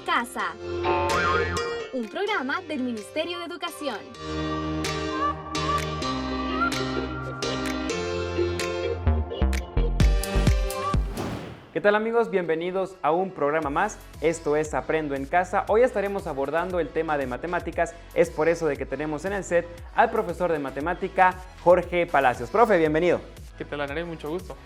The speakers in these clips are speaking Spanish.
en Casa, un programa del Ministerio de Educación. ¿Qué tal amigos? Bienvenidos a un programa más. Esto es Aprendo en Casa. Hoy estaremos abordando el tema de matemáticas. Es por eso de que tenemos en el set al profesor de matemática, Jorge Palacios. Profe, bienvenido. ¿Qué tal, Andrés? Mucho gusto.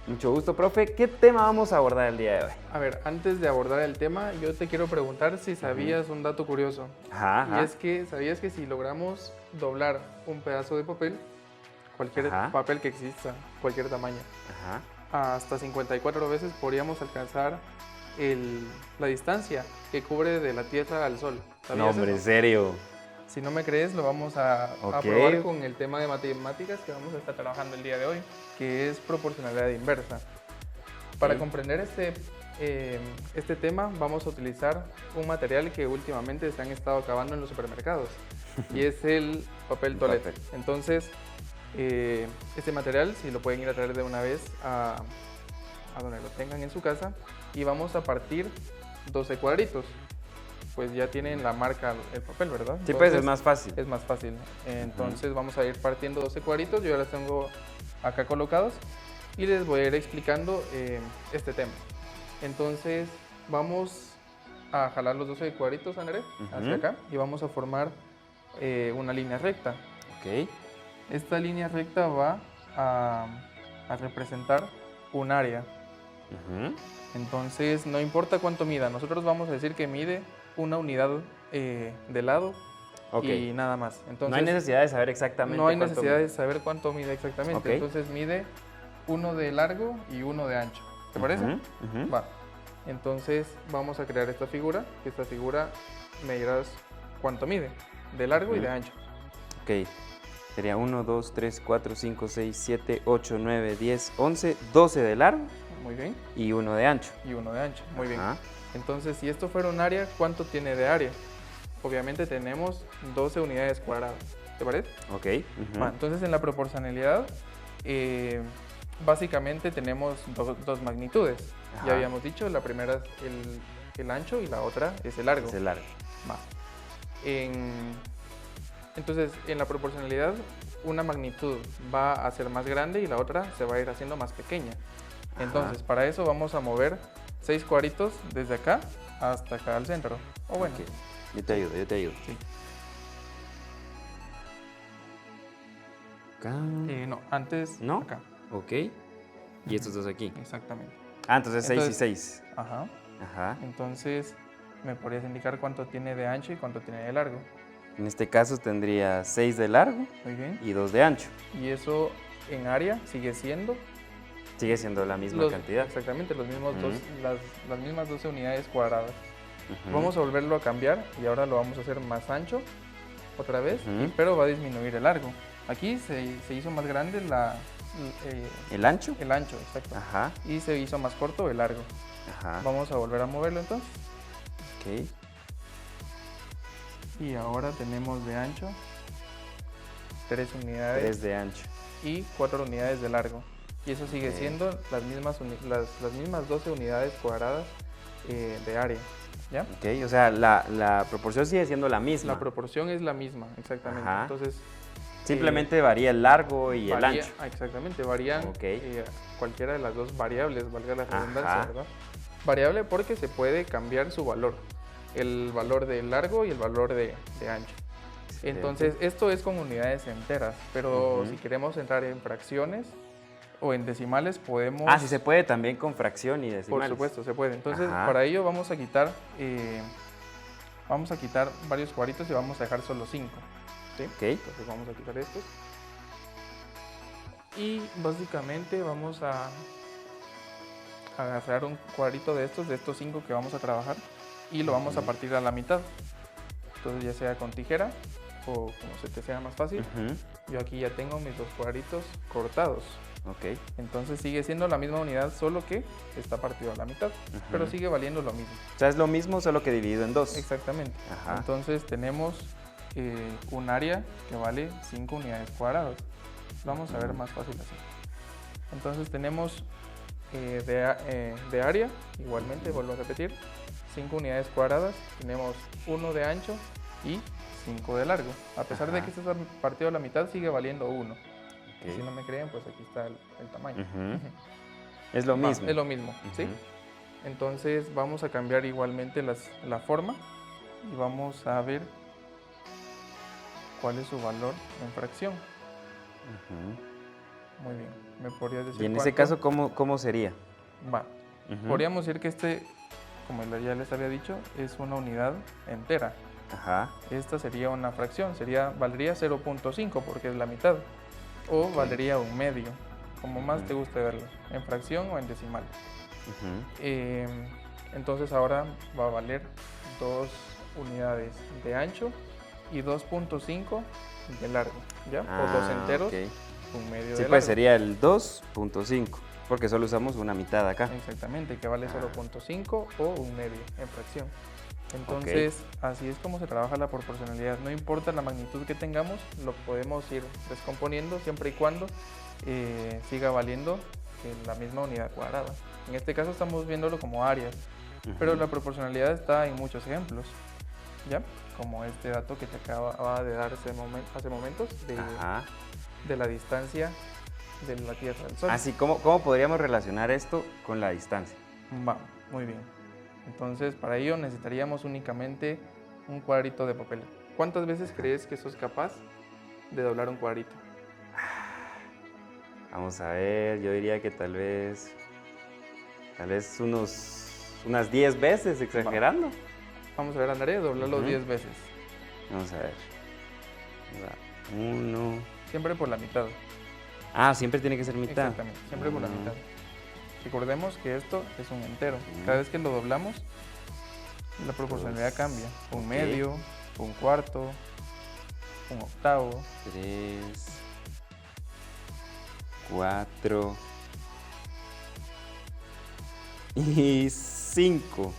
Mucho gusto, profe. ¿Qué tema vamos a abordar el día de hoy? A ver, antes de abordar el tema, yo te quiero preguntar si sabías un dato curioso. Ajá. Y es que, ¿sabías que si logramos doblar un pedazo de papel, cualquier papel que exista, cualquier tamaño, hasta 54 veces podríamos alcanzar la distancia que cubre de la Tierra al Sol? No, hombre, eso? ¿en serio? Si no me crees, lo vamos a probar con el tema de matemáticas que vamos a estar trabajando el día de hoy, que es proporcionalidad inversa. Para comprender este tema, vamos a utilizar un material que últimamente se han estado acabando en los supermercados, y es el papel toalete. Entonces, este material, si lo pueden ir a traer de una vez a donde lo tengan en su casa, y vamos a partir 12 cuadritos. Pues ya tienen la marca el papel, ¿verdad? Sí, pues es más fácil. Es más fácil. Entonces vamos a ir partiendo 12 cuadritos. Yo ya los tengo acá colocados y les voy a ir explicando este tema. Entonces vamos a jalar los 12 cuadritos, André, hacia acá, y vamos a formar una línea recta. Ok. Esta línea recta va a representar un área. Entonces no importa cuánto mida, nosotros vamos a decir que mide una unidad de lado y nada más. Entonces, no hay necesidad de saber exactamente No hay cuánto necesidad mide. de saber cuánto mide exactamente. Entonces mide uno de largo y uno de ancho. ¿Te parece? Va. Entonces vamos a crear esta figura. Esta figura me dirás cuánto mide, de largo y de ancho. Ok. Sería 1, 2, 3, 4, 5, 6, 7, 8, 9, 10, 11, 12 de largo. Muy bien. Y uno de ancho. Y uno de ancho. Muy bien. Entonces, si esto fuera un área, ¿cuánto tiene de área? Obviamente tenemos 12 unidades cuadradas. ¿Te parece? Ok. Entonces, en la proporcionalidad, básicamente tenemos dos magnitudes. Ya habíamos dicho, la primera es el ancho y la otra es el largo. Es el largo. Entonces, en la proporcionalidad, una magnitud va a ser más grande y la otra se va a ir haciendo más pequeña. Entonces, para eso vamos a mover 6 cuadritos desde acá hasta acá al centro. O bueno. Okay. Yo te ayudo. Sí. Acá. No, antes acá. Ok. Y estos dos aquí. Exactamente. Entonces 6 y 6. Ajá. Entonces, ¿me podrías indicar cuánto tiene de ancho y cuánto tiene de largo? En este caso tendría 6 de largo. Muy bien. Y 2 de ancho. Y eso en área sigue siendo... Sigue siendo la misma cantidad. Exactamente, los mismos las mismas 12 unidades cuadradas. Vamos a volverlo a cambiar y ahora lo vamos a hacer más ancho otra vez, pero va a disminuir el largo. Aquí se hizo más grande ¿el ancho? El ancho, exacto. Y se hizo más corto el largo. Vamos a volver a moverlo entonces. Ok. Y ahora tenemos de ancho 3 unidades. 3 de ancho. Y 4 unidades de largo. Y eso sigue siendo las mismas 12 unidades cuadradas de área. ¿Ya? Ok, o sea, la proporción sigue siendo la misma. La proporción es la misma, exactamente. Entonces, simplemente varía el largo y el ancho. Exactamente, varían cualquiera de las dos variables, valga la redundancia, ¿verdad? Variable porque se puede cambiar su valor. El valor de largo y el valor de ancho. Excelente. Entonces, esto es con unidades enteras, pero si queremos entrar en fracciones o en decimales podemos... sí se puede también con fracción y decimales. Por supuesto, se puede. Entonces, para ello vamos a quitar varios cuadritos y vamos a dejar solo 5. ¿Sí? Entonces vamos a quitar estos. Y básicamente vamos a agarrar un cuadrito de estos 5 que vamos a trabajar y lo vamos a partir a la mitad. Entonces, ya sea con tijera o como se te sea más fácil. Yo aquí ya tengo mis 2 cuadritos cortados. Entonces sigue siendo la misma unidad, solo que está partido a la mitad, pero sigue valiendo lo mismo. O sea, es lo mismo, solo que dividido en 2. Exactamente. Entonces tenemos un área que vale 5 unidades cuadradas. Lo vamos a ver más fácil así. Entonces tenemos de área, igualmente, vuelvo a repetir, 5 unidades cuadradas, tenemos 1 de ancho y 5 de largo. A pesar de que este está partido a la mitad, sigue valiendo 1. Si no me creen, pues aquí está el tamaño. Es lo mismo. Es lo mismo, ¿sí? Entonces vamos a cambiar igualmente la forma y vamos a ver cuál es su valor en fracción. Muy bien, ¿me podrías decir Y en cuánto? ese caso, ¿cómo sería? Va, podríamos decir que este, como ya les había dicho, es una unidad entera. Esta sería una fracción, valdría 0.5 porque es la mitad. O valdría un medio, como más te guste verlo, en fracción o en decimal. Entonces ahora va a valer 2 unidades de ancho y 2.5 de largo, ¿ya? O 2 enteros, un medio de largo. Sí, pues sería el 2.5, porque solo usamos una mitad acá. Exactamente, que vale 0.5 o un medio en fracción. Entonces, así es como se trabaja la proporcionalidad. No importa la magnitud que tengamos, lo podemos ir descomponiendo siempre y cuando siga valiendo la misma unidad cuadrada. En este caso estamos viéndolo como áreas, pero la proporcionalidad está en muchos ejemplos, ¿ya? Como este dato que te acaba de dar hace momentos de la distancia de la Tierra al Sol. Así, ¿cómo podríamos relacionar esto con la distancia? Va, muy bien. Entonces, para ello necesitaríamos únicamente un cuadrito de papel. ¿Cuántas veces crees que sos capaz de doblar un cuadrito? Vamos a ver, yo diría que tal vez unas 10 veces, exagerando. Vamos a ver, André, doblarlo 10 veces. Vamos a ver. 1. Siempre por la mitad. Siempre tiene que ser mitad. Exactamente, siempre por la mitad. Recordemos que esto es un entero. Cada vez que lo doblamos, la proporcionalidad cambia. Un medio, un cuarto, un octavo. 3, 4 y 5.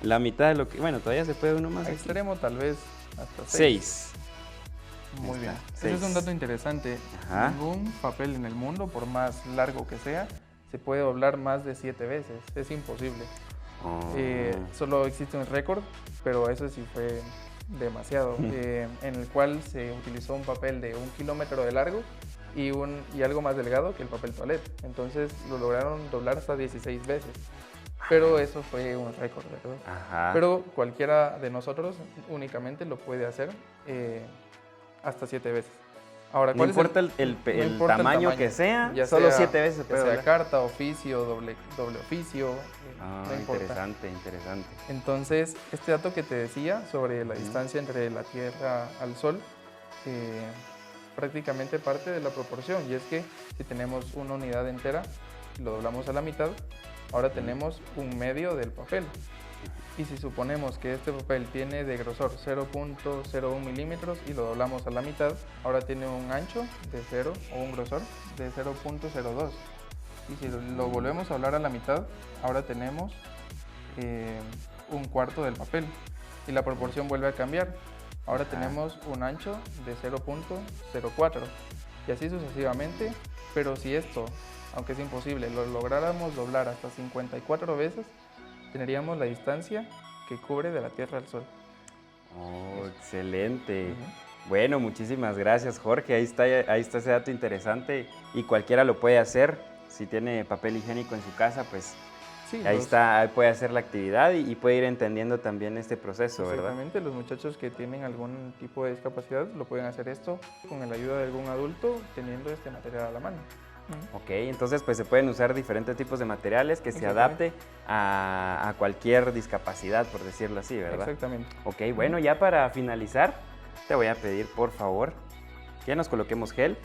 La mitad de lo que... Bueno, todavía se puede uno más. A extremo tal vez hasta 6. Muy bien. Ese es un dato interesante. Ningún papel en el mundo, por más largo que sea, se puede doblar más de 7 veces. Es imposible. Solo existe un récord, pero eso sí fue demasiado, en el cual se utilizó un papel de 1 kilómetro de largo y algo más delgado que el papel toalete. Entonces lo lograron doblar hasta 16 veces. Pero eso fue un récord, ¿verdad? Pero cualquiera de nosotros únicamente lo puede hacer hasta 7 veces. Ahora, no importa el tamaño que sea, solo 7 veces se puede doblar. Carta, oficio, doble oficio, no importa. Interesante. Entonces, este dato que te decía sobre la distancia entre la Tierra al Sol, prácticamente parte de la proporción, y es que si tenemos una unidad entera, lo doblamos a la mitad, ahora tenemos un medio del papel. Y si suponemos que este papel tiene de grosor 0.01 milímetros y lo doblamos a la mitad, ahora tiene un ancho de 0 o un grosor de 0.02. Y si lo volvemos a doblar a la mitad, ahora tenemos un cuarto del papel y la proporción vuelve a cambiar. Ahora tenemos un ancho de 0.04 y así sucesivamente, pero si esto, aunque es imposible, lo lográramos doblar hasta 54 veces, tendríamos la distancia que cubre de la Tierra al Sol. Excelente. Bueno, muchísimas gracias, Jorge. Ahí está ese dato interesante y cualquiera lo puede hacer. Si tiene papel higiénico en su casa, pues sí, ahí puede hacer la actividad y puede ir entendiendo también este proceso, ¿verdad? Exactamente, los muchachos que tienen algún tipo de discapacidad lo pueden hacer esto con la ayuda de algún adulto teniendo este material a la mano. Ok, entonces pues se pueden usar diferentes tipos de materiales que se adapte a cualquier discapacidad, por decirlo así, ¿verdad? Exactamente. Ok, bueno, ya para finalizar, te voy a pedir por favor que nos coloquemos gel,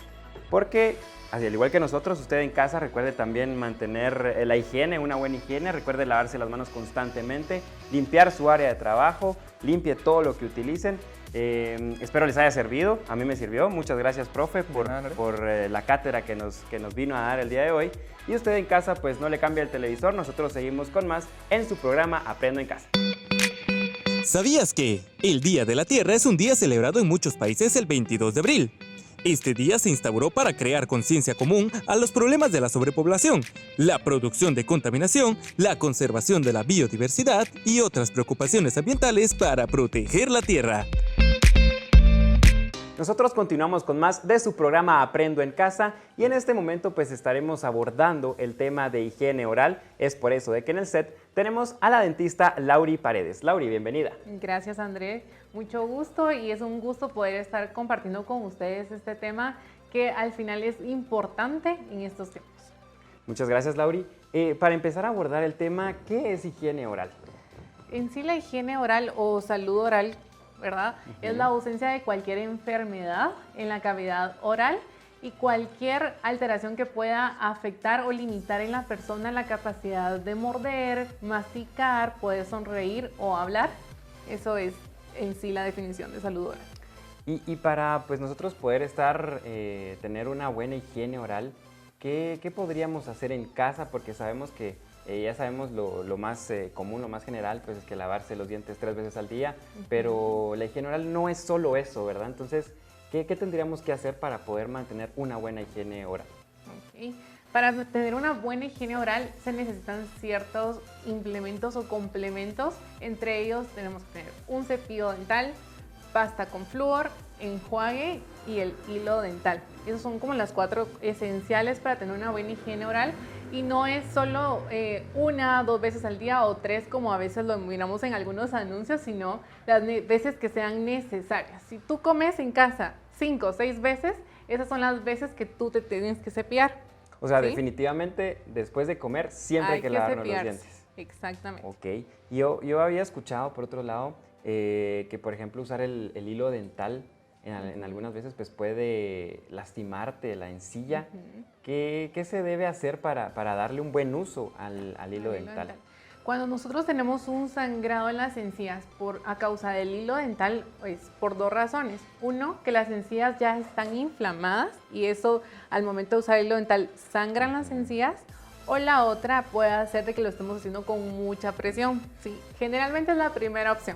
porque al igual que nosotros, usted en casa recuerde también mantener la higiene, una buena higiene, recuerde lavarse las manos constantemente, limpiar su área de trabajo, limpie todo lo que utilicen. Espero les haya servido, a mí me sirvió. Muchas gracias, profe, por la cátedra que nos vino a dar el día de hoy. Y usted en casa, pues no le cambie el televisor, nosotros seguimos con más en su programa Aprendo en Casa. ¿Sabías que el Día de la Tierra es un día celebrado en muchos países el 22 de abril? Este día se instauró para crear conciencia común a los problemas de la sobrepoblación, la producción de contaminación, la conservación de la biodiversidad y otras preocupaciones ambientales para proteger la tierra. Nosotros continuamos con más de su programa Aprendo en Casa y en este momento pues estaremos abordando el tema de higiene oral. Es por eso de que en el set tenemos a la dentista Lauri Paredes. Lauri, bienvenida. Gracias, André. Mucho gusto y es un gusto poder estar compartiendo con ustedes este tema que al final es importante en estos tiempos. Muchas gracias, Lauri. Para empezar a abordar el tema, ¿qué es higiene oral? En sí, la higiene oral o salud oral, ¿verdad? Es la ausencia de cualquier enfermedad en la cavidad oral y cualquier alteración que pueda afectar o limitar en la persona la capacidad de morder, masticar, poder sonreír o hablar. Eso es en sí la definición de salud oral. Y para pues nosotros poder tener una buena higiene oral, ¿qué podríamos hacer en casa? Porque sabemos que ya sabemos lo más común, lo más general, pues es que lavarse los dientes 3 veces al día, pero la higiene oral no es solo eso, ¿verdad? Entonces, ¿qué tendríamos que hacer para poder mantener una buena higiene oral? Okay. Para tener una buena higiene oral se necesitan ciertos implementos o complementos. Entre ellos tenemos que tener un cepillo dental, pasta con flúor, enjuague y el hilo dental. Esos son como las 4 esenciales para tener una buena higiene oral. Y no es solo 1, 2 veces al día o 3 como a veces lo miramos en algunos anuncios, sino las veces que sean necesarias. Si tú comes en casa 5 o 6 veces, esas son las veces que tú te tienes que cepillar. O sea, ¿sí? Definitivamente después de comer siempre hay que lavarnos los dientes. Exactamente. Ok. Yo había escuchado, por otro lado, que por ejemplo usar el hilo dental en algunas veces pues puede lastimarte la encilla. ¿Qué se debe hacer para darle un buen uso al hilo dental? Cuando nosotros tenemos un sangrado en las encías a causa del hilo dental, es por 2 razones. Uno, que las encías ya están inflamadas y eso al momento de usar el hilo dental sangran las encías. O la otra puede ser de que lo estemos haciendo con mucha presión. ¿sí? Generalmente es la primera opción.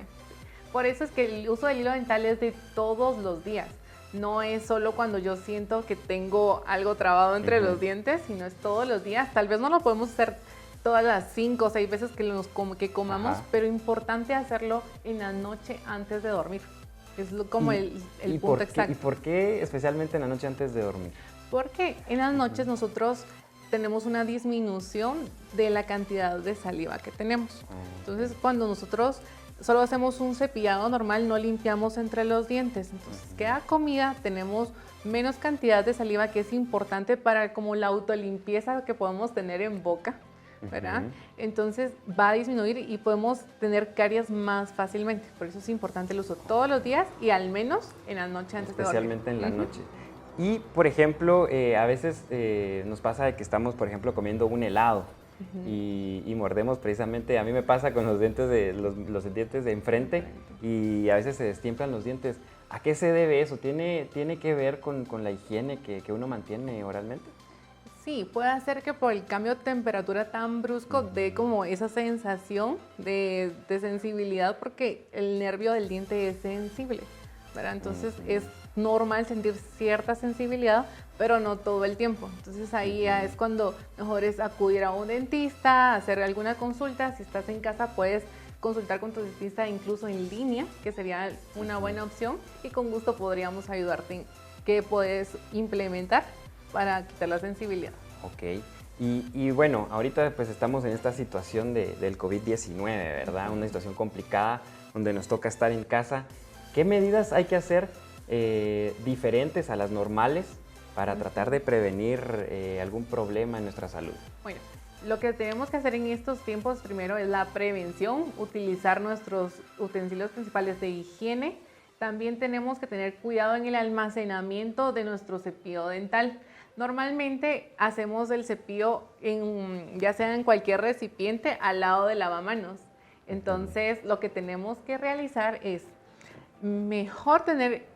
Por eso es que el uso del hilo dental es de todos los días. No es solo cuando yo siento que tengo algo trabado entre los dientes, sino es todos los días. Tal vez no lo podemos hacer todas las 5 o 6 veces que comamos, pero importante hacerlo en la noche antes de dormir. Es como el punto exacto. ¿Y por qué especialmente en la noche antes de dormir? Porque en las noches nosotros tenemos una disminución de la cantidad de saliva que tenemos. Entonces, cuando nosotros solo hacemos un cepillado normal, no limpiamos entre los dientes. Entonces, queda comida, tenemos menos cantidad de saliva, que es importante para como la autolimpieza que podemos tener en boca, ¿verdad? Entonces, va a disminuir y podemos tener caries más fácilmente. Por eso es importante el uso todos los días y al menos en la noche antes de dormir. Especialmente en la noche. Y, por ejemplo, a veces nos pasa de que estamos, por ejemplo, comiendo un helado y mordemos precisamente, a mí me pasa con los dientes los dientes de enfrente y a veces se destiemplan los dientes. ¿A qué se debe eso? ¿Tiene que ver con la higiene que uno mantiene oralmente? Sí, puede ser que por el cambio de temperatura tan brusco dé como esa sensación de sensibilidad porque el nervio del diente es sensible, ¿verdad? Entonces es normal sentir cierta sensibilidad, pero no todo el tiempo. Entonces ahí ya es cuando mejor es acudir a un dentista, hacer alguna consulta. Si estás en casa puedes consultar con tu dentista incluso en línea, que sería una buena opción y con gusto podríamos ayudarte en qué puedes implementar para quitar la sensibilidad. Ok. Y bueno, ahorita pues estamos en esta situación del COVID-19, ¿verdad? Una situación complicada donde nos toca estar en casa. ¿Qué medidas hay que hacer diferentes a las normales para tratar de prevenir algún problema en nuestra salud? Bueno, lo que tenemos que hacer en estos tiempos primero es la prevención, utilizar nuestros utensilios principales de higiene. También tenemos que tener cuidado en el almacenamiento de nuestro cepillo dental. Normalmente hacemos el cepillo ya sea en cualquier recipiente al lado del lavamanos. Entonces, lo que tenemos que realizar es mejor tener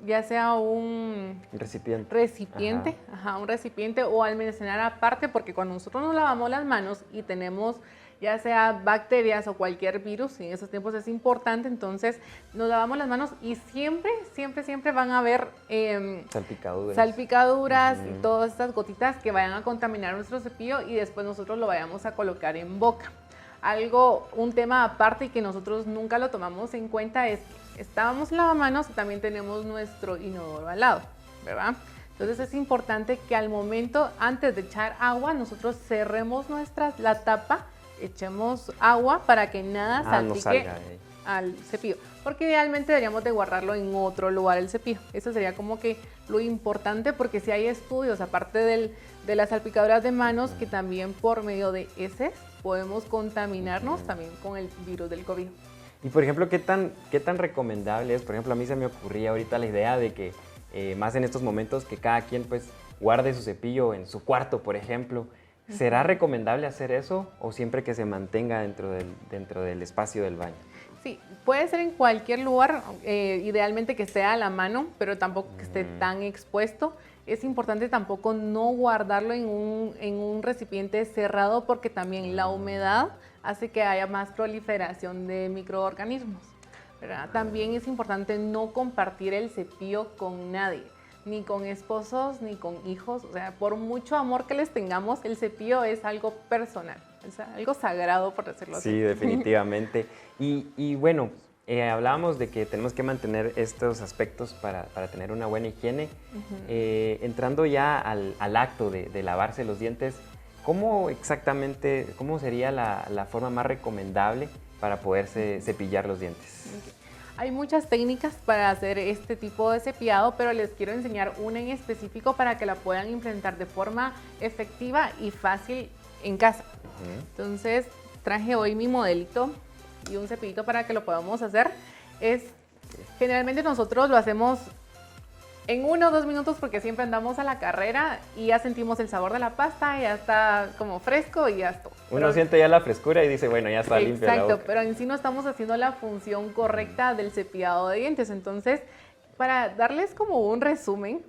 ya sea un recipiente. un recipiente o almacenar aparte, porque cuando nosotros nos lavamos las manos y tenemos ya sea bacterias o cualquier virus, en esos tiempos es importante, entonces nos lavamos las manos y siempre van a haber salpicaduras y todas estas gotitas que vayan a contaminar nuestro cepillo y después nosotros lo vayamos a colocar en boca. Un tema aparte y que nosotros nunca lo tomamos en cuenta es que estábamos lavamanos y también tenemos nuestro inodoro al lado, ¿verdad? Entonces es importante que al momento, antes de echar agua, nosotros cerremos la tapa, echemos agua para que nada salpique al cepillo. Porque idealmente deberíamos de guardarlo en otro lugar el cepillo. Eso sería como que lo importante, porque si hay estudios, aparte de las salpicaduras de manos, que también por medio de heces podemos contaminarnos también con el virus del COVID. Y por ejemplo, ¿qué tan recomendable es? Por ejemplo, a mí se me ocurría ahorita la idea de que más en estos momentos que cada quien pues guarde su cepillo en su cuarto, por ejemplo. ¿Será recomendable hacer eso o siempre que se mantenga dentro del espacio del baño? Sí, puede ser en cualquier lugar, idealmente que esté a la mano, pero tampoco que esté tan expuesto. Es importante tampoco no guardarlo en un recipiente cerrado, porque también la humedad hace que haya más proliferación de microorganismos, ¿verdad? También es importante no compartir el cepillo con nadie, ni con esposos, ni con hijos. O sea, por mucho amor que les tengamos, el cepillo es algo personal, es algo sagrado, por decirlo así. Sí, definitivamente. Y bueno, hablábamos de que tenemos que mantener estos aspectos para tener una buena higiene. Entrando ya al acto de lavarse los dientes, ¿cómo sería la forma más recomendable para poderse cepillar los dientes? Hay muchas técnicas para hacer este tipo de cepillado, pero les quiero enseñar una en específico para que la puedan implementar de forma efectiva y fácil en casa. Entonces, traje hoy mi modelito y un cepillito para que lo podamos hacer. Generalmente nosotros lo hacemos en 1 o 2 minutos, porque siempre andamos a la carrera y ya sentimos el sabor de la pasta, ya está como fresco y ya está. Uno siente ya la frescura y dice, bueno, ya está limpia la boca. Exacto, pero en sí no estamos haciendo la función correcta del cepillado de dientes. Entonces, para darles como un resumen,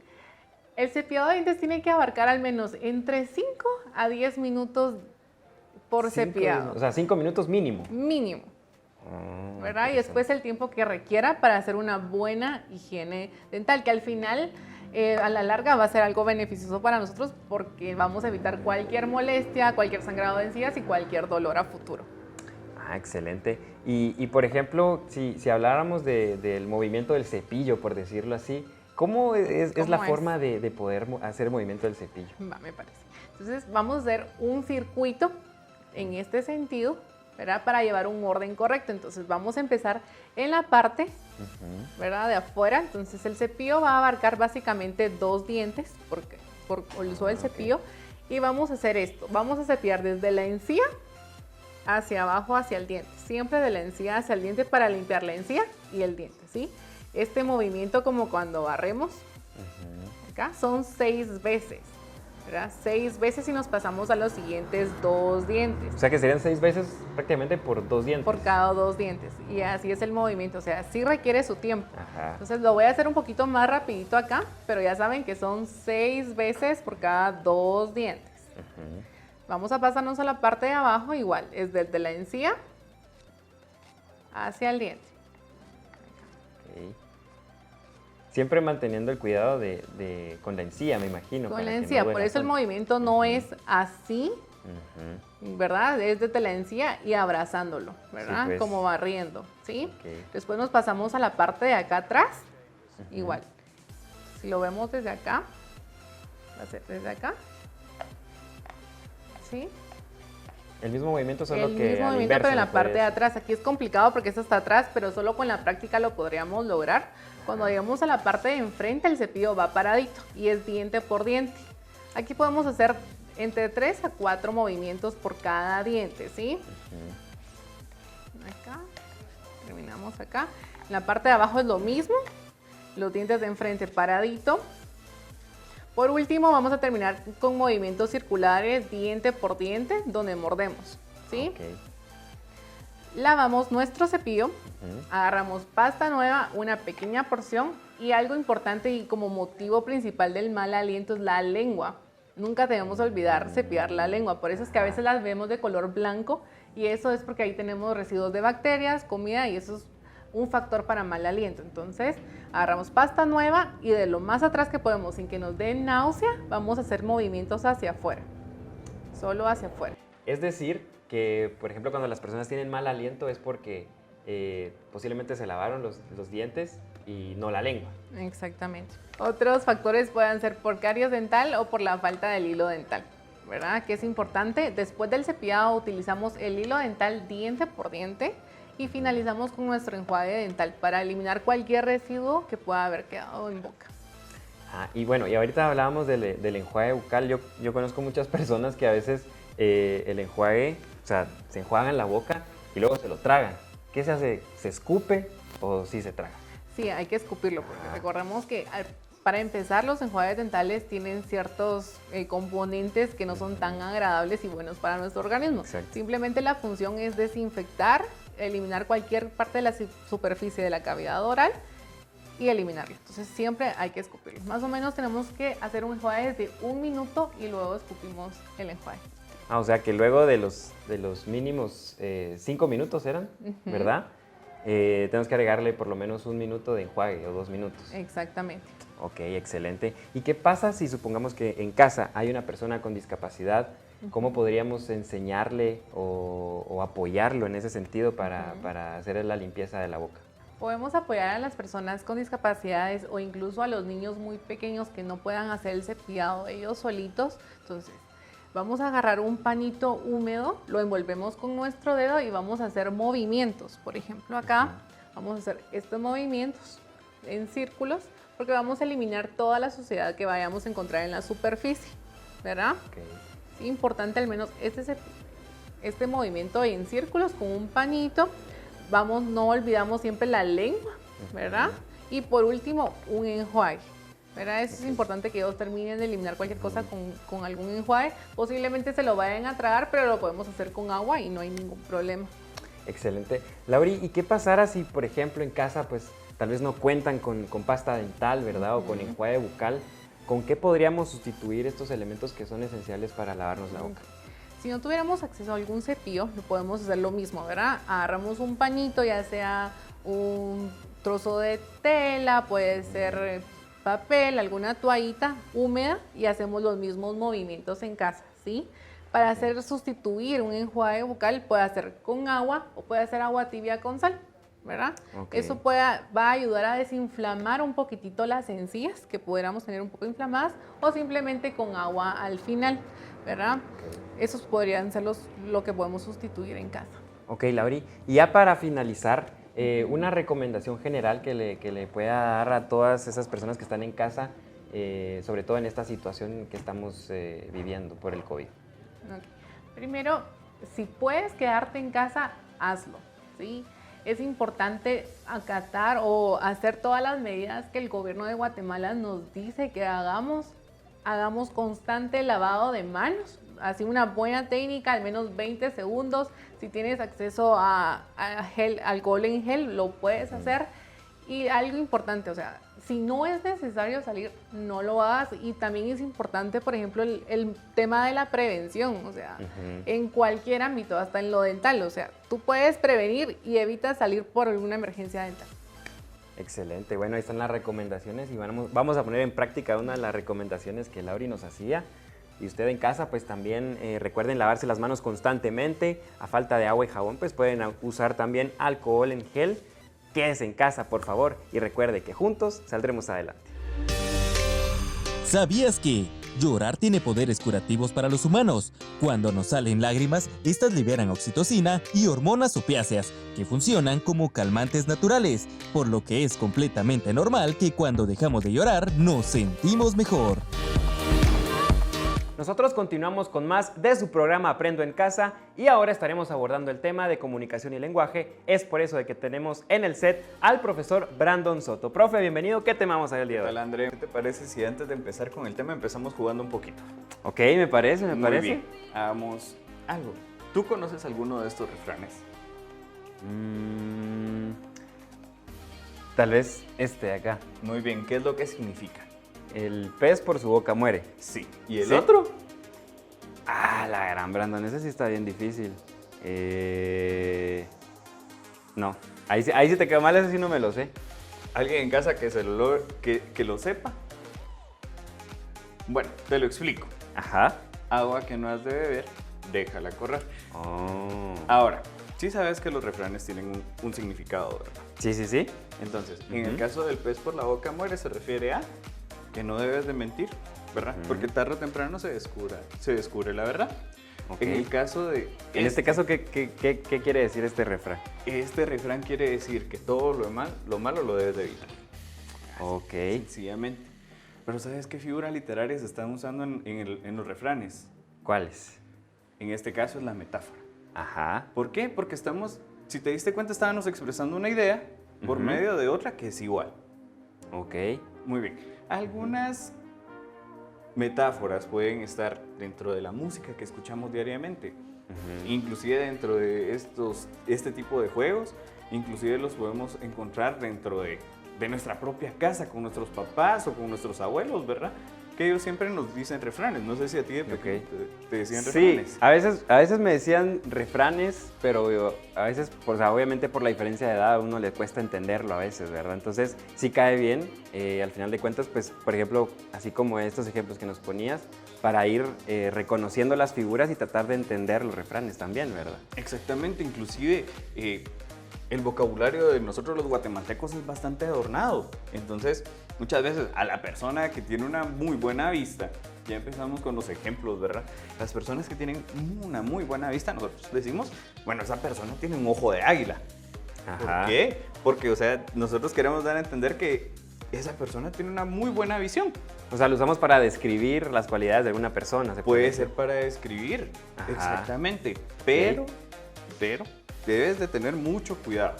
el cepillado de dientes tiene que abarcar al menos entre 5 a 10 minutos por cepillado. O sea, 5 minutos mínimo. Mínimo. ¿Verdad? Y después el tiempo que requiera para hacer una buena higiene dental, que al final, a la larga, va a ser algo beneficioso para nosotros, porque vamos a evitar cualquier molestia, cualquier sangrado de encías y cualquier dolor a futuro. Excelente. Y por ejemplo, si habláramos del movimiento del cepillo, por decirlo así, ¿cómo es la forma de poder hacer el movimiento del cepillo? Me parece. Entonces, vamos a hacer un circuito en este sentido, ¿verdad? Para llevar un orden correcto. Entonces vamos a empezar en la parte, ¿verdad? De afuera. Entonces el cepillo va a abarcar básicamente 2 dientes por el uso del cepillo. Y vamos a hacer esto. Vamos a cepillar desde la encía hacia abajo, hacia el diente. Siempre de la encía hacia el diente para limpiar la encía y el diente, ¿sí? Este movimiento, como cuando barremos, acá son 6 veces. ¿Verdad? 6 veces y nos pasamos a los siguientes 2 dientes. O sea que serían 6 veces prácticamente por 2 dientes. Por cada 2 dientes. Y así es el movimiento. O sea, sí requiere su tiempo. Entonces lo voy a hacer un poquito más rapidito acá, pero ya saben que son 6 veces por cada 2 dientes. Vamos a pasarnos a la parte de abajo igual. Es desde la encía hacia el diente. Siempre manteniendo el cuidado con la encía, me imagino. Con la encía, por eso el movimiento no es así, ¿verdad? Es desde la encía y abrazándolo, ¿verdad? Sí, pues. Como barriendo, ¿sí? Después nos pasamos a la parte de acá atrás, igual. Si lo vemos desde acá, va a ser desde acá, ¿sí? El mismo movimiento, solo que el mismo movimiento, pero en la parte de atrás. Aquí es complicado porque es hasta atrás, pero solo con la práctica lo podríamos lograr. Cuando lleguemos a la parte de enfrente, el cepillo va paradito y es diente por diente. Aquí podemos hacer entre 3 a 4 movimientos por cada diente, ¿sí? Acá, terminamos acá. En la parte de abajo es lo mismo, los dientes de enfrente paradito. Por último, vamos a terminar con movimientos circulares, diente por diente, donde mordemos, ¿sí? lavamos nuestro cepillo, agarramos pasta nueva, una pequeña porción y algo importante y como motivo principal del mal aliento es la lengua. Nunca debemos olvidar cepillar la lengua, por eso es que a veces las vemos de color blanco y eso es porque ahí tenemos residuos de bacterias, comida y eso es un factor para mal aliento. Entonces agarramos pasta nueva y de lo más atrás que podemos, sin que nos dé náusea, vamos a hacer movimientos hacia afuera, solo hacia afuera. Es decir, que por ejemplo cuando las personas tienen mal aliento es porque posiblemente se lavaron los dientes y no la lengua. Exactamente. Otros factores pueden ser por caries dental o por la falta del hilo dental, ¿verdad? Que es importante. Después del cepillado utilizamos el hilo dental diente por diente y finalizamos con nuestro enjuague dental para eliminar cualquier residuo que pueda haber quedado en boca. Y bueno, y ahorita hablábamos del enjuague bucal. Yo conozco muchas personas que a veces el enjuague, o sea, se enjuagan la boca y luego se lo tragan. ¿Qué se hace? ¿Se escupe o sí se traga? Sí, hay que escupirlo porque recordemos que para empezar los enjuagues dentales tienen ciertos componentes que no son tan agradables y buenos para nuestro organismo. Exacto. Simplemente la función es desinfectar, eliminar cualquier parte de la superficie de la cavidad oral y eliminarlo. Entonces siempre hay que escupirlo. Más o menos tenemos que hacer un enjuague de 1 minuto y luego escupimos el enjuague. O sea que luego de los mínimos 5 minutos eran, ¿verdad? Tenemos que agregarle por lo menos 1 minuto de enjuague o 2 minutos. Exactamente. Ok, excelente. ¿Y qué pasa si supongamos que en casa hay una persona con discapacidad? ¿Cómo podríamos enseñarle o apoyarlo en ese sentido para hacer la limpieza de la boca? Podemos apoyar a las personas con discapacidades o incluso a los niños muy pequeños que no puedan hacer el cepillado ellos solitos. Entonces, vamos a agarrar un pañito húmedo, lo envolvemos con nuestro dedo y vamos a hacer movimientos. Por ejemplo, acá vamos a hacer estos movimientos en círculos porque vamos a eliminar toda la suciedad que vayamos a encontrar en la superficie, ¿verdad? Okay. Es importante al menos este movimiento en círculos con un pañito. No olvidamos siempre la lengua, ¿verdad? Y por último, un enjuague. ¿Verdad? Eso es importante que ellos terminen de eliminar cualquier cosa con algún enjuague. Posiblemente se lo vayan a tragar, pero lo podemos hacer con agua y no hay ningún problema. Excelente. Lauri, ¿y qué pasará si, por ejemplo, en casa, pues, tal vez no cuentan con pasta dental, ¿verdad? O con enjuague bucal? ¿Con qué podríamos sustituir estos elementos que son esenciales para lavarnos la boca? Si no tuviéramos acceso a algún cepillo, lo podemos hacer lo mismo, ¿verdad? Agarramos un pañito, ya sea un trozo de tela, puede ser papel, alguna toallita húmeda y hacemos los mismos movimientos en casa, ¿sí? Para sustituir un enjuague bucal puede ser con agua o puede ser agua tibia con sal, ¿verdad? Okay. Eso va a ayudar a desinflamar un poquitito las encías que pudiéramos tener un poco inflamadas o simplemente con agua al final, ¿verdad? Okay. Esos podrían ser lo que podemos sustituir en casa. Ok, Lauri. Y ya para finalizar, una recomendación general que le pueda dar a todas esas personas que están en casa, sobre todo en esta situación que estamos viviendo por el COVID. Okay. Primero, si puedes quedarte en casa, hazlo, ¿sí? Es importante acatar o hacer todas las medidas que el gobierno de Guatemala nos dice que hagamos. Hagamos constante lavado de manos, así una buena técnica, al menos 20 segundos. Si tienes acceso a alcohol en gel, lo puedes hacer. Y algo importante, o sea, si no es necesario salir, no lo hagas. Y también es importante, por ejemplo, el tema de la prevención, o sea, en cualquier ámbito, hasta en lo dental. O sea, tú puedes prevenir y evitas salir por alguna emergencia dental. Excelente, bueno, ahí están las recomendaciones y vamos a poner en práctica una de las recomendaciones que Lauri nos hacía. Y usted en casa, pues también recuerden lavarse las manos constantemente. A falta de agua y jabón, pues pueden usar también alcohol en gel. Quédese en casa, por favor, y recuerde que juntos saldremos adelante. ¿Sabías que llorar tiene poderes curativos para los humanos? Cuando nos salen lágrimas, estas liberan oxitocina y hormonas opiáceas, que funcionan como calmantes naturales, por lo que es completamente normal que cuando dejamos de llorar, nos sentimos mejor. Nosotros continuamos con más de su programa Aprendo en Casa y ahora estaremos abordando el tema de comunicación y lenguaje. Es por eso de que tenemos en el set al profesor Brandon Soto. Profe, bienvenido. ¿Qué tema vamos a ver el día de hoy? Hola, André. ¿Qué te parece si antes de empezar con el tema empezamos jugando un poquito? Ok, me parece. Muy bien. Hagamos algo. ¿Tú conoces alguno de estos refranes? Tal vez este de acá. Muy bien, ¿qué es lo que significa? El pez por su boca muere. Sí. ¿Y el ¿Sí? otro? Ah, la gran Brandon, ese sí está bien difícil. No, ahí sí te quedó mal, ese sí no me lo sé. ¿Alguien en casa que lo sepa? Bueno, te lo explico. Ajá. Agua que no has de beber, déjala correr. Oh. Ahora, sí sabes que los refranes tienen un significado, ¿verdad? Sí, sí, sí. Entonces, en el caso del pez por la boca muere, se refiere a que no debes de mentir, ¿verdad? Porque tarde o temprano se descubre la verdad. Ok. En el caso de... En este caso, ¿qué quiere decir este refrán? Este refrán quiere decir que todo lo malo lo debes de evitar. Ok. Sencillamente. Pero ¿sabes qué figuras literarias se están usando en los refranes? ¿Cuáles? En este caso es la metáfora. Ajá. ¿Por qué? Porque si te diste cuenta, estábamos expresando una idea por medio de otra que es igual. Ok. Muy bien. Algunas metáforas pueden estar dentro de la música que escuchamos diariamente. Inclusive dentro de este tipo de juegos, inclusive los podemos encontrar dentro de nuestra propia casa, con nuestros papás o con nuestros abuelos, ¿verdad? Que ellos siempre nos dicen refranes. No sé si a ti de pequeño te decían refranes. Sí, a veces me decían refranes, pero a veces, pues, obviamente por la diferencia de edad a uno le cuesta entenderlo a veces, ¿verdad? Entonces sí cae bien, al final de cuentas, pues, por ejemplo, así como estos ejemplos que nos ponías, para ir reconociendo las figuras y tratar de entender los refranes también, ¿verdad? Exactamente, inclusive el vocabulario de nosotros los guatemaltecos es bastante adornado. Entonces, muchas veces a la persona que tiene una muy buena vista, ya empezamos con los ejemplos, ¿verdad? Las personas que tienen una muy buena vista, nosotros decimos, bueno, esa persona tiene un ojo de águila. Ajá. ¿Por qué? Porque, o sea, nosotros queremos dar a entender que esa persona tiene una muy buena visión. O sea, lo usamos para describir las cualidades de alguna persona. Puede ser para describir, Ajá. exactamente, pero debes de tener mucho cuidado,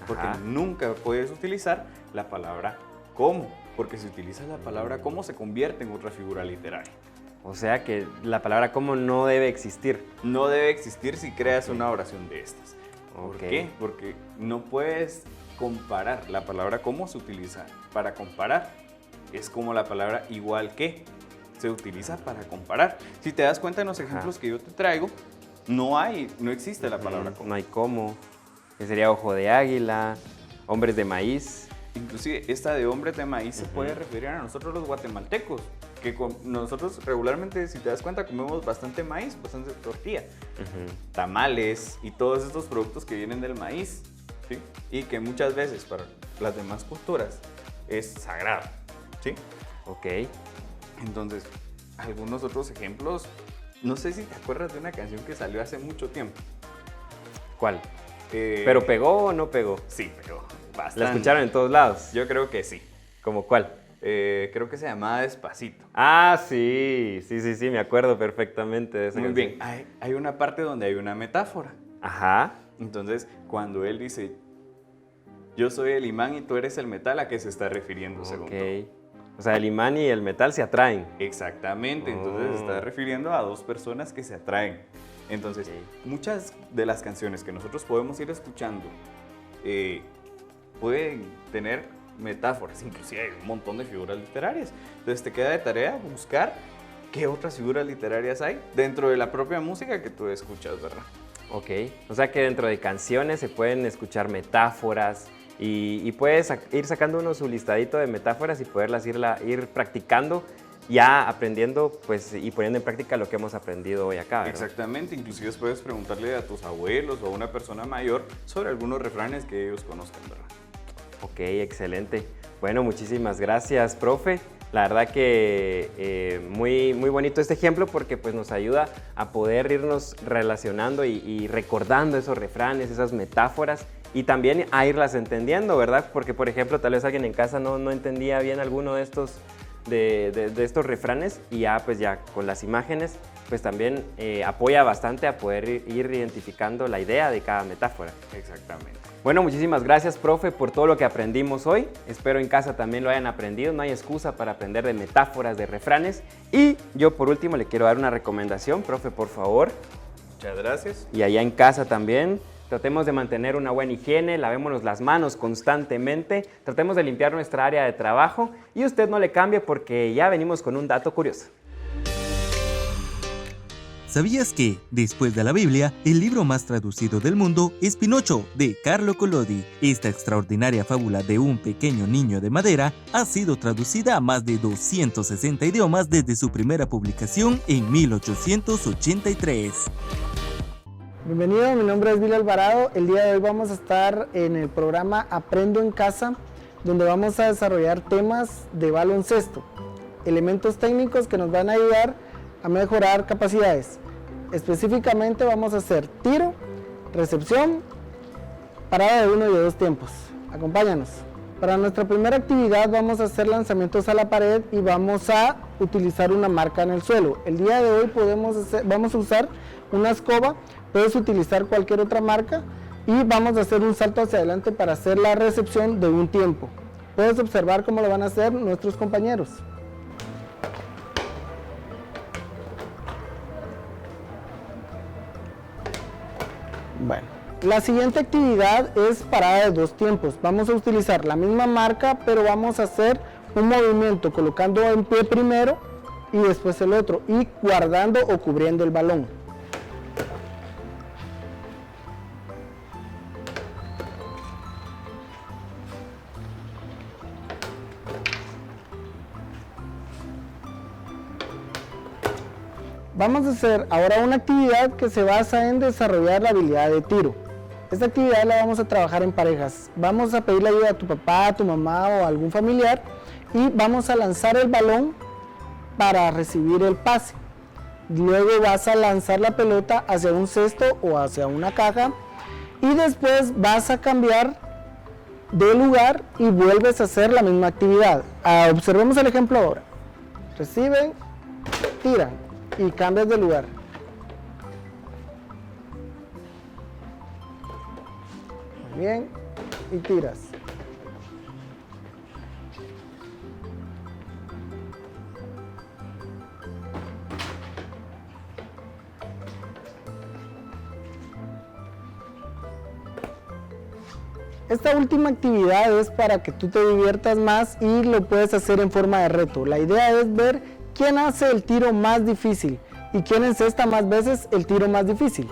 porque Ajá. nunca puedes utilizar la palabra como, porque si utilizas la palabra como se convierte en otra figura literaria. O sea que la palabra como no debe existir. No debe existir si creas una oración de estas. ¿Por Ok. qué? Porque no puedes comparar. La palabra como se utiliza para comparar. Es como la palabra igual que se utiliza para comparar. Si te das cuenta en los ejemplos que yo te traigo, no existe la palabra como. No hay cómo. Que sería ojo de águila, hombres de maíz. Inclusive esta de hombres de maíz se puede referir a nosotros los guatemaltecos, que nosotros regularmente, si te das cuenta, comemos bastante maíz, bastante tortilla, tamales y todos estos productos que vienen del maíz, ¿sí? Y que muchas veces para las demás culturas es sagrado, ¿sí? Ok. Entonces, algunos otros ejemplos, no sé si te acuerdas de una canción que salió hace mucho tiempo. ¿Cuál? ¿Pero pegó o no pegó? Sí, pero bastante. ¿La escucharon en todos lados? Yo creo que sí. ¿Cómo cuál? Creo que se llamaba Despacito. Ah, sí, me acuerdo perfectamente de esa Muy canción. bien, hay una parte donde hay una metáfora. Ajá. Entonces, cuando él dice, yo soy el imán y tú eres el metal, ¿a qué se está refiriendo, según tú? Ok. O sea, el imán y el metal se atraen. Exactamente, entonces se está refiriendo a dos personas que se atraen. Entonces, muchas de las canciones que nosotros podemos ir escuchando pueden tener metáforas, inclusive hay un montón de figuras literarias. Entonces te queda de tarea buscar qué otras figuras literarias hay dentro de la propia música que tú escuchas, ¿verdad? Ok. O sea que dentro de canciones se pueden escuchar metáforas y puedes ir sacando uno su listadito de metáforas y poderlas ir practicando, ya aprendiendo pues, y poniendo en práctica lo que hemos aprendido hoy acá, ¿verdad? Exactamente, inclusive puedes preguntarle a tus abuelos o a una persona mayor sobre algunos refranes que ellos conozcan, ¿verdad? Ok, excelente. Bueno, muchísimas gracias, profe. La verdad que muy bonito este ejemplo porque pues, nos ayuda a poder irnos relacionando y recordando esos refranes, esas metáforas y también a irlas entendiendo, ¿verdad? Porque, por ejemplo, tal vez alguien en casa no entendía bien alguno de estos refranes y ya pues ya con las imágenes pues también apoya bastante a poder ir identificando la idea de cada metáfora. Exactamente. Bueno, muchísimas gracias, profe, por todo lo que aprendimos hoy. Espero en casa también lo hayan aprendido. No hay excusa para aprender de metáforas, de refranes. Y yo por último le quiero dar una recomendación, profe, por favor. Muchas gracias. Y allá en casa también, tratemos de mantener una buena higiene, lavémonos las manos constantemente, tratemos de limpiar nuestra área de trabajo y usted no le cambie porque ya venimos con un dato curioso. ¿Sabías que, después de la Biblia, el libro más traducido del mundo es Pinocho, de Carlo Collodi? Esta extraordinaria fábula de un pequeño niño de madera ha sido traducida a más de 260 idiomas desde su primera publicación en 1883. Bienvenido, mi nombre es Bill Alvarado. El día de hoy vamos a estar en el programa Aprendo en Casa, donde vamos a desarrollar temas de baloncesto, elementos técnicos que nos van a ayudar a mejorar capacidades. Específicamente vamos a hacer tiro, recepción, parada de 1 y de 2 tiempos. Acompáñanos. Para nuestra primera actividad vamos a hacer lanzamientos a la pared y vamos a utilizar una marca en el suelo. El día de hoy vamos a usar una escoba, puedes utilizar cualquier otra marca y vamos a hacer un salto hacia adelante para hacer la recepción de un tiempo. Puedes observar cómo lo van a hacer nuestros compañeros. Bueno, la siguiente actividad es parada de 2 tiempos. Vamos a utilizar la misma marca, pero vamos a hacer un movimiento colocando en pie primero y después el otro y guardando o cubriendo el balón. Vamos a hacer ahora una actividad que se basa en desarrollar la habilidad de tiro. Esta actividad la vamos a trabajar en parejas. Vamos a pedirle ayuda a tu papá, a tu mamá o a algún familiar y vamos a lanzar el balón para recibir el pase. Luego vas a lanzar la pelota hacia un cesto o hacia una caja y después vas a cambiar de lugar y vuelves a hacer la misma actividad. Observemos el ejemplo ahora. Reciben, tiran y cambias de lugar. Muy bien, y tiras. Esta última actividad es para que tú te diviertas más y lo puedes hacer en forma de reto. La idea es ver quién hace el tiro más difícil y quién encesta más veces el tiro más difícil.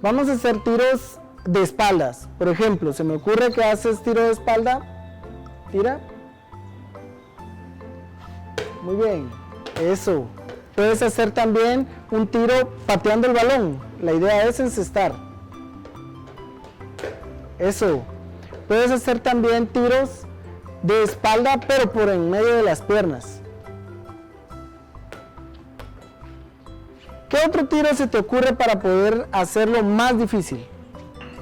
Vamos a hacer tiros de espaldas. Por ejemplo, se me ocurre que haces tiro de espalda. Tira. Muy bien. Eso. Puedes hacer también un tiro pateando el balón. La idea es encestar. Eso. Puedes hacer también tiros de espalda, pero por en medio de las piernas. ¿Qué otro tiro se te ocurre para poder hacerlo más difícil?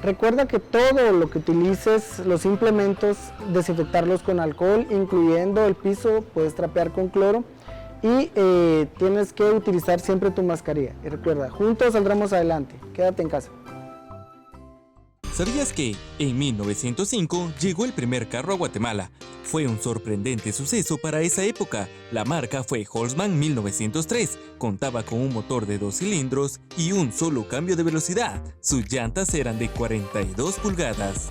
Recuerda que todo lo que utilices, los implementos, desinfectarlos con alcohol, incluyendo el piso, puedes trapear con cloro y tienes que utilizar siempre tu mascarilla. Y recuerda, juntos saldremos adelante. Quédate en casa. ¿Sabías que en 1905 llegó el primer carro a Guatemala? Fue un sorprendente suceso para esa época. La marca fue Holzman 1903. Contaba con un motor de 2 cilindros y un solo cambio de velocidad. Sus llantas eran de 42 pulgadas.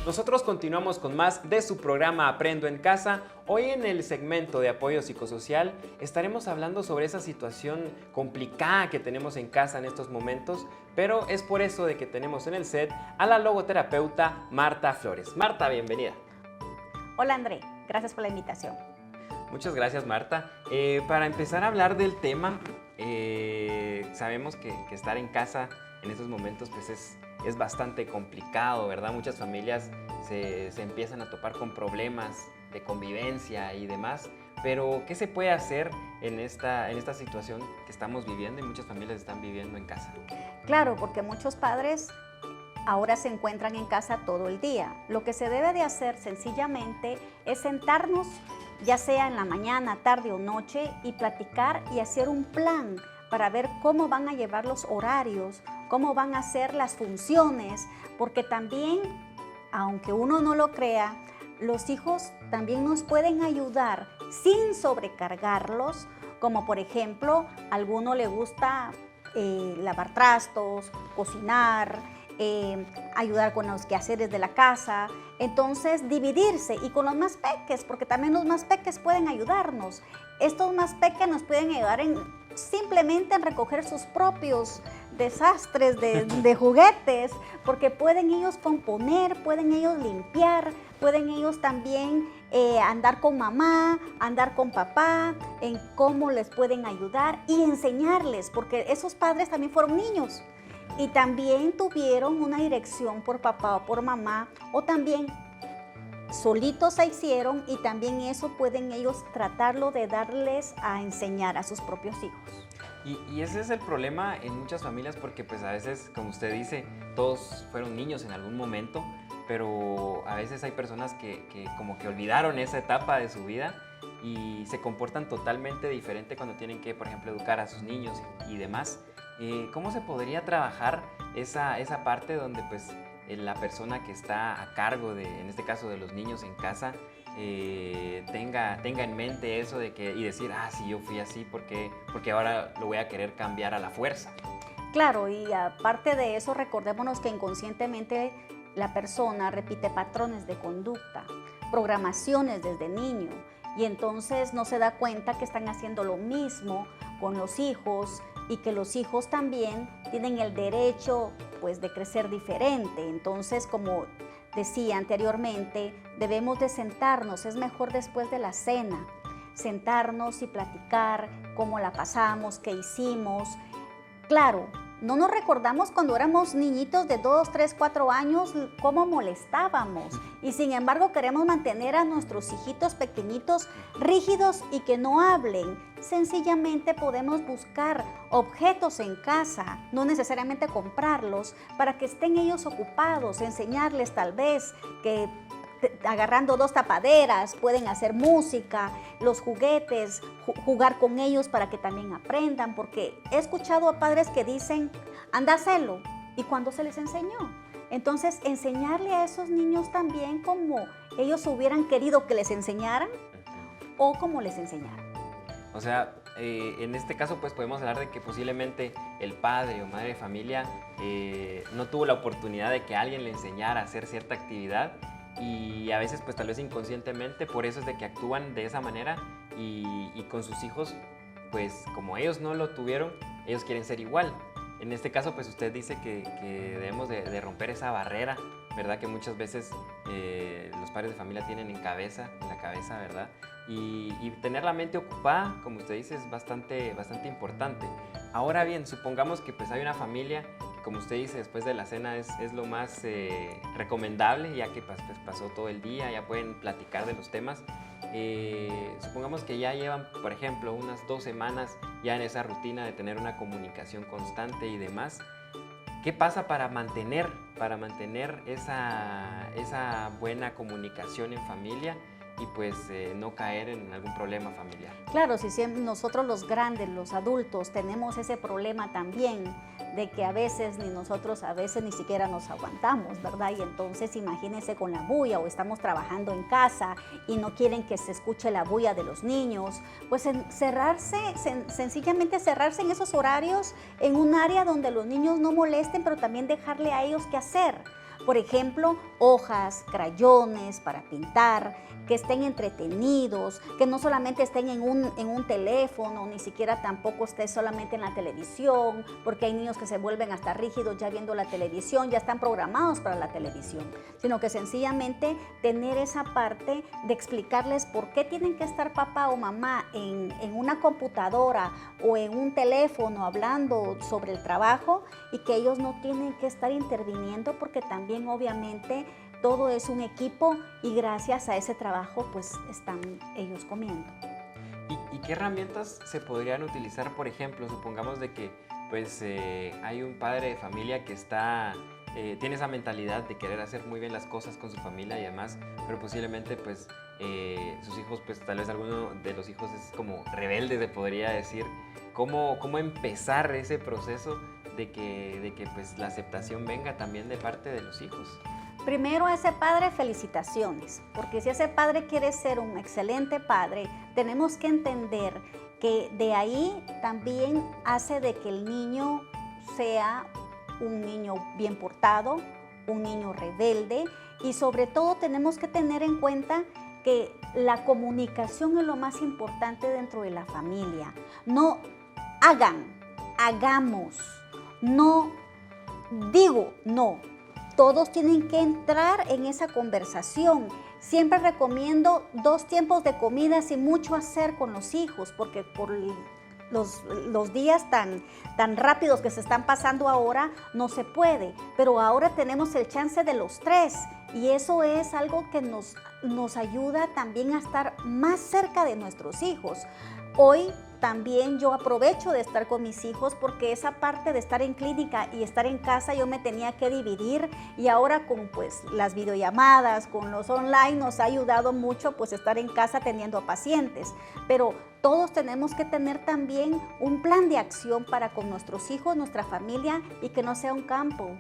Nosotros continuamos con más de su programa Aprendo en Casa. Hoy en el segmento de apoyo psicosocial estaremos hablando sobre esa situación complicada que tenemos en casa en estos momentos, pero es por eso de que tenemos en el set a la logoterapeuta Marta Flores. Marta, bienvenida. Hola André, gracias por la invitación. Muchas gracias, Marta. Para empezar a hablar del tema, sabemos que estar en casa en estos momentos pues es bastante complicado, ¿verdad? Muchas familias se empiezan a topar con problemas de convivencia y demás, pero ¿qué se puede hacer en esta situación que estamos viviendo y muchas familias están viviendo en casa? Claro, porque muchos padres ahora se encuentran en casa todo el día. Lo que se debe de hacer sencillamente es sentarnos, ya sea en la mañana, tarde o noche, y platicar y hacer un plan para ver cómo van a llevar los horarios, cómo van a hacer las funciones, porque también, aunque uno no lo crea, los hijos también nos pueden ayudar sin sobrecargarlos, como por ejemplo, a alguno le gusta lavar trastos, cocinar, ayudar con los quehaceres de la casa. Entonces, dividirse y con los más peques, porque también los más peques pueden ayudarnos. Estos más peques nos pueden ayudar simplemente en recoger sus propios desastres de juguetes, porque pueden ellos componer, pueden ellos limpiar, pueden ellos también andar con mamá, andar con papá, en cómo les pueden ayudar y enseñarles, porque esos padres también fueron niños y también tuvieron una dirección por papá o por mamá, o también solitos se hicieron, y también eso pueden ellos tratarlo de darles a enseñar a sus propios hijos. Y ese es el problema en muchas familias, porque pues a veces, como usted dice, todos fueron niños en algún momento, pero a veces hay personas que como que olvidaron esa etapa de su vida y se comportan totalmente diferente cuando tienen que, por ejemplo, educar a sus niños y demás. ¿Cómo se podría trabajar esa parte donde pues la persona que está a cargo en este caso de los niños en casa, tenga en mente eso de que, y decir, sí, yo fui así, porque ahora lo voy a querer cambiar a la fuerza? Claro, y aparte de eso, recordémonos que inconscientemente la persona repite patrones de conducta, programaciones desde niño, y entonces no se da cuenta que están haciendo lo mismo con los hijos, y que los hijos también tienen el derecho pues de crecer diferente. Entonces, como decía anteriormente, debemos de sentarnos, es mejor después de la cena, sentarnos y platicar cómo la pasamos, qué hicimos. Claro, no nos recordamos cuando éramos niñitos de 2, 3, 4 años cómo molestábamos, y sin embargo queremos mantener a nuestros hijitos pequeñitos rígidos y que no hablen. Sencillamente podemos buscar objetos en casa, no necesariamente comprarlos, para que estén ellos ocupados, enseñarles tal vez que agarrando 2 tapaderas pueden hacer música, los juguetes, jugar con ellos para que también aprendan, porque he escuchado a padres que dicen, anda a hacerlo, ¿y cuándo se les enseñó? Entonces, enseñarle a esos niños también como ellos hubieran querido que les enseñaran o como les enseñaran. O sea, en este caso pues podemos hablar de que posiblemente el padre o madre de familia no tuvo la oportunidad de que alguien le enseñara a hacer cierta actividad, y a veces pues tal vez inconscientemente, por eso es de que actúan de esa manera, y con sus hijos pues como ellos no lo tuvieron, ellos quieren ser igual. En este caso pues usted dice que debemos de romper esa barrera, ¿verdad? Que muchas veces los padres de familia tienen en la cabeza, ¿verdad? Y tener la mente ocupada, como usted dice, es bastante importante. Ahora bien, supongamos que pues hay una familia que, como usted dice, después de la cena es lo más recomendable, ya que pues, pasó todo el día, ya pueden platicar de los temas. Supongamos que ya llevan, por ejemplo, unas 2 semanas ya en esa rutina de tener una comunicación constante y demás. ¿Qué pasa para mantener esa buena comunicación en familia y pues no caer en algún problema familiar? Claro, si nosotros los grandes, los adultos, tenemos ese problema también de que a veces ni siquiera nos aguantamos, ¿verdad? Y entonces imagínense con la bulla, o estamos trabajando en casa y no quieren que se escuche la bulla de los niños, pues sencillamente cerrarse en esos horarios, en un área donde los niños no molesten, pero también dejarle a ellos qué hacer. Por ejemplo, hojas, crayones para pintar, que estén entretenidos, que no solamente estén en un teléfono, ni siquiera tampoco esté solamente en la televisión, porque hay niños que se vuelven hasta rígidos ya viendo la televisión, ya están programados para la televisión, sino que sencillamente tener esa parte de explicarles por qué tienen que estar papá o mamá en una computadora o en un teléfono hablando sobre el trabajo, y que ellos no tienen que estar interviniendo, porque también obviamente todo es un equipo y gracias a ese trabajo pues están ellos comiendo. ¿Y qué herramientas se podrían utilizar? Por ejemplo, supongamos de que pues hay un padre de familia que tiene esa mentalidad de querer hacer muy bien las cosas con su familia y demás, pero posiblemente pues sus hijos, pues tal vez alguno de los hijos es como rebelde, se podría decir. ¿Cómo empezar ese proceso de que pues la aceptación venga también de parte de los hijos? Primero, a ese padre, felicitaciones, porque si ese padre quiere ser un excelente padre, tenemos que entender que de ahí también hace de que el niño sea un niño bien portado, un niño rebelde, y sobre todo tenemos que tener en cuenta que la comunicación es lo más importante dentro de la familia. No hagamos, no digo, no. Todos tienen que entrar en esa conversación. Siempre recomiendo 2 tiempos de comida sin mucho hacer con los hijos, porque por los días tan rápidos que se están pasando ahora, no se puede. Pero ahora tenemos el chance de los 3 y eso es algo que nos ayuda también a estar más cerca de nuestros hijos. Hoy también yo aprovecho de estar con mis hijos porque esa parte de estar en clínica y estar en casa yo me tenía que dividir, y ahora con pues las videollamadas, con los online, nos ha ayudado mucho pues estar en casa teniendo a pacientes. Pero todos tenemos que tener también un plan de acción para con nuestros hijos, nuestra familia, y que no sea un campo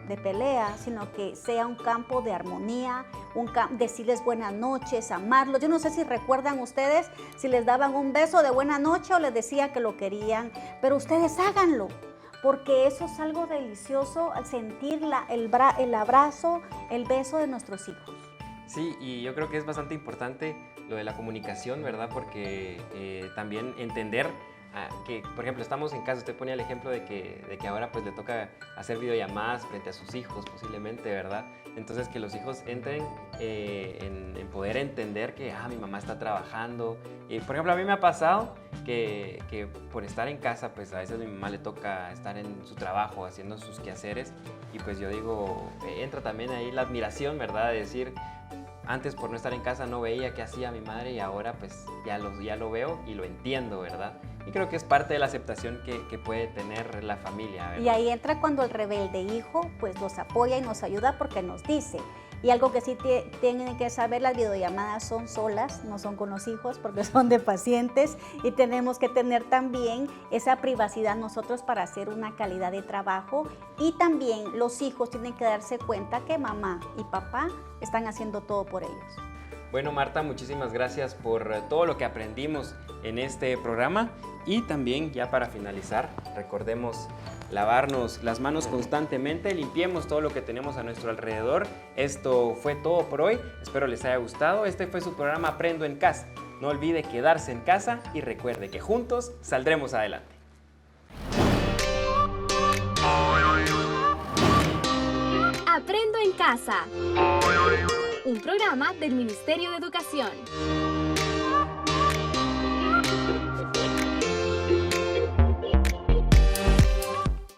de pelea, sino que sea un campo de armonía, decirles buenas noches, amarlos. Yo no sé si recuerdan ustedes si les daban un beso de buena noche o les decía que lo querían, pero ustedes háganlo, porque eso es algo delicioso, al sentir el abrazo, el beso de nuestros hijos. Sí, y yo creo que es bastante importante lo de la comunicación, ¿verdad? Porque también entender que, por ejemplo, estamos en casa, usted ponía el ejemplo de que ahora pues le toca hacer videollamadas frente a sus hijos posiblemente, ¿verdad? Entonces que los hijos entren en poder entender que mi mamá está trabajando. Por ejemplo, a mí me ha pasado que por estar en casa, pues a veces a mi mamá le toca estar en su trabajo haciendo sus quehaceres, y pues yo digo, entra también ahí la admiración, ¿verdad? De decir, antes por no estar en casa no veía qué hacía mi madre y ahora pues ya lo veo y lo entiendo, ¿verdad? Y creo que es parte de la aceptación que puede tener la familia, ¿verdad? Y ahí entra cuando el rebelde hijo pues nos apoya y nos ayuda porque nos dice. Y algo que sí tienen que saber, las videollamadas son solas, no son con los hijos porque son de pacientes, y tenemos que tener también esa privacidad nosotros para hacer una calidad de trabajo, y también los hijos tienen que darse cuenta que mamá y papá están haciendo todo por ellos. Bueno, Marta, muchísimas gracias por todo lo que aprendimos en este programa, y también ya para finalizar, recordemos lavarnos las manos constantemente, limpiemos todo lo que tenemos a nuestro alrededor. Esto fue todo por hoy, espero les haya gustado. Este fue su programa Aprendo en Casa. No olvide quedarse en casa y recuerde que juntos saldremos adelante. Aprendo en Casa, un programa del Ministerio de Educación.